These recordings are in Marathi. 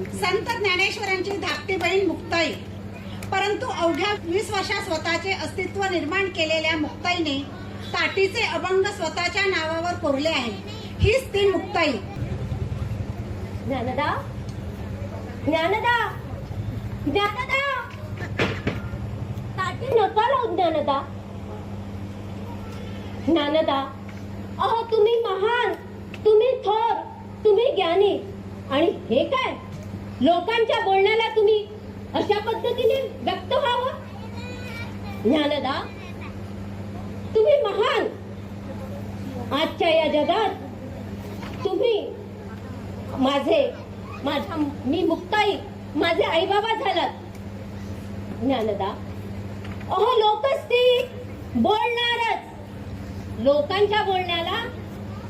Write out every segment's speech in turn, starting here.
संत ज्ञानेश्वरांची धाकटी बहीण मुक्ताई. परंतु अवघ्या 20 वर्षात स्वतःचे अस्तित्व निर्माण केलेल्या मुक्ताईने ताटीचे अभंग स्वतःच्या नावावर कोरले आहे. हीच ती मुक्ताई. ज्ञानदा, ज्ञानदा, ज्ञानदा, ताटी नका लावू ज्ञानदा. ज्ञानदा, अहो तुम्ही महान, तुम्ही थोर, तुम्ही ज्ञानी, आणि हे काय लोकांच्या बोलण्याला तुम्ही अशा पद्धतीने व्यक्त व्हावं. ज्ञानदा, तुम्ही महान. आजच्या या जगात तुम्ही मी मुक्ताई, माझे आई बाबा झालात. ज्ञानदा, अहो लोकच ती बोलणारच. लोकांच्या बोलण्याला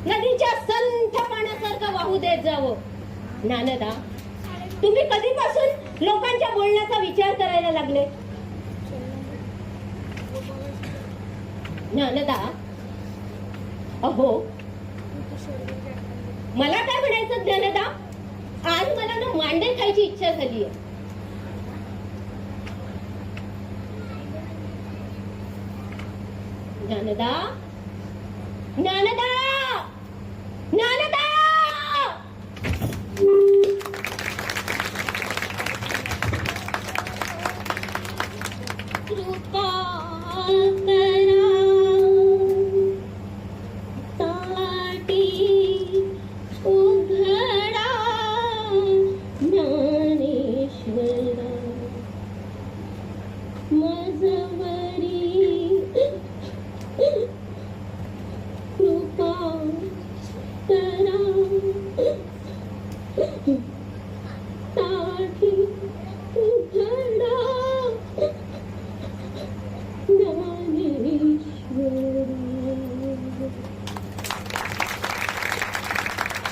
नदीच्या संथ पाण्यासारखं वाहू देत जावं. ज्ञानदा, तुम्ही कधीपासून लोकांच्या बोलण्याचा विचार करायला लागले. ज्ञानदा, अहो मला काय म्हणायचं ज्ञानदा, आज मला ना मांडे खायची इच्छा झाली आहे. ज्ञानदा, ज्ञानदा, ज्ञानदा, कृपा करा ताटी उघडा ज्ञानेश्वरा मजवरी कृपा करा ताटी उघडा ज्ञानेश्वरा.